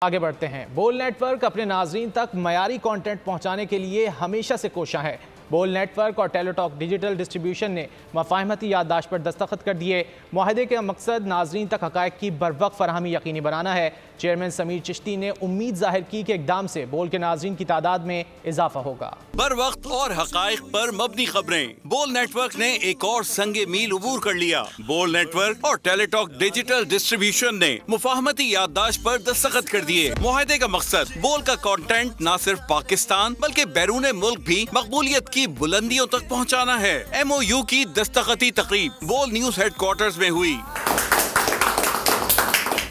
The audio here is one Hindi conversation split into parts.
आगे बढ़ते हैं। बोल नेटवर्क अपने नाजरीन तक मयारी कंटेंट पहुंचाने के लिए हमेशा से कोशा है। बोल नेटवर्क और टेलीटॉक डिजिटल डिस्ट्रीब्यूशन ने मफाहमती याददाश्त पर दस्तखत कर दिए। मुआहदे का मकसद नाजरीन तक हक़ाइक़ की बरवक्त फराहमी यकीनी बनाना है। चेयरमैन समीर चिश्ती ने उम्मीद जाहिर की कि इक़दाम से बोल के नाजरीन की तादाद में इजाफा होगा। बर वक्त और हक़ाइक़ पर मबनी खबरें। बोल नेटवर्क ने एक और संगे मील उबूर कर लिया। बोल नेटवर्क और टेलीटॉक डिजिटल डिस्ट्रीब्यूशन ने मुफाहमती याददाश्त पर दस्तखत कर दिए। मुआहदे का मकसद बोल का कंटेंट न सिर्फ पाकिस्तान बल्कि बैरून मुल्क भी मकबूलियत की बुलंदियों तक पहुंचाना है। MOU की दस्तखती तकरीब बोल न्यूज हेडक्वार्टर्स में हुई।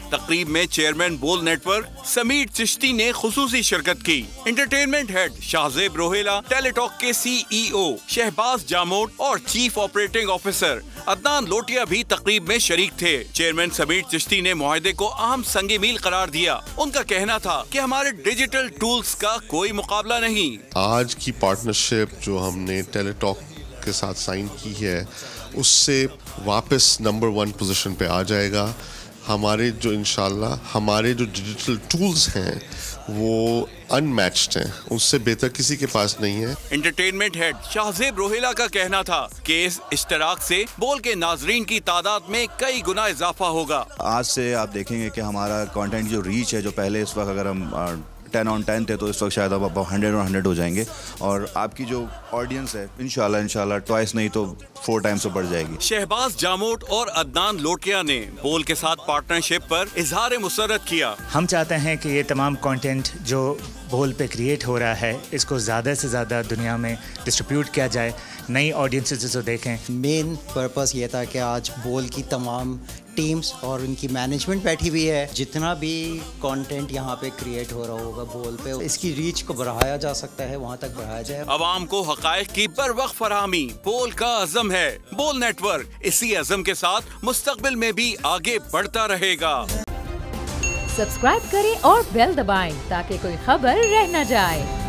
तकरीब में चेयरमैन बोल नेटवर्क समीर चिश्ती ने खुसूसी शिरकत की। Entertainment head Shahzeb Rohela, Teletalk के CEO शहबाज जामोद और चीफ ऑपरेटिंग ऑफिसर अदनान लोटिया भी तकरीब में शरीक थे। चेयरमैन समीर चिश्ती ने मुआहदे को अहम संगे मील करार दिया। उनका कहना था कि हमारे डिजिटल टूल्स का कोई मुकाबला नहीं। आज की पार्टनरशिप जो हमने टेलीटॉक के साथ साइन की है उससे वापस नंबर 1 पोजीशन पे आ जाएगा। हमारे जो हमारे जो डिजिटल टूल्स हैं वो अनमैच्ड हैं, उससे बेहतर किसी के पास नहीं है। एंटरटेनमेंट हेड शाहजेब रोहेला का कहना था कि इस इश्तराक से बोल के नाजरीन की तादाद में कई गुना इजाफा होगा। आज से आप देखेंगे कि हमारा कंटेंट जो रीच है, जो पहले इस वक्त अगर हम 10 on 10 थे तो इस वक्त शायद अब 100 on 100 हो जाएंगे और आपकी जो ऑडियंस है इंशाल्लाह ट्वाइस नहीं तो 4 टाइम्स तो बढ़ जाएगी। शहबाज जामोद और अदनान लोटिया ने बोल के साथ पार्टनरशिप पर इजहार मुसर्रत किया। हम चाहते हैं कि ये तमाम कंटेंट जो बोल पे क्रिएट हो रहा है इसको ज़्यादा से ज़्यादा दुनिया में डिस्ट्रीब्यूट किया जाए, नई ऑडियंसेस इसको देखें। मेन पर्पस ये था कि आज बोल की तमाम टीम्स और उनकी मैनेजमेंट बैठी हुई है। जितना भी कंटेंट यहाँ पे क्रिएट हो रहा होगा बोल पे, इसकी रीच को बढ़ाया जा सकता है, वहाँ तक बढ़ाया जाए। अवाम को हक़ाइक़ की बरवक्त फराहमी बोल का अज़म है। बोल नेटवर्क इसी अज़म के साथ मुस्तक़बिल में भी आगे बढ़ता रहेगा। सब्सक्राइब करें और बेल दबाएं ताकि कोई खबर रह न जाए।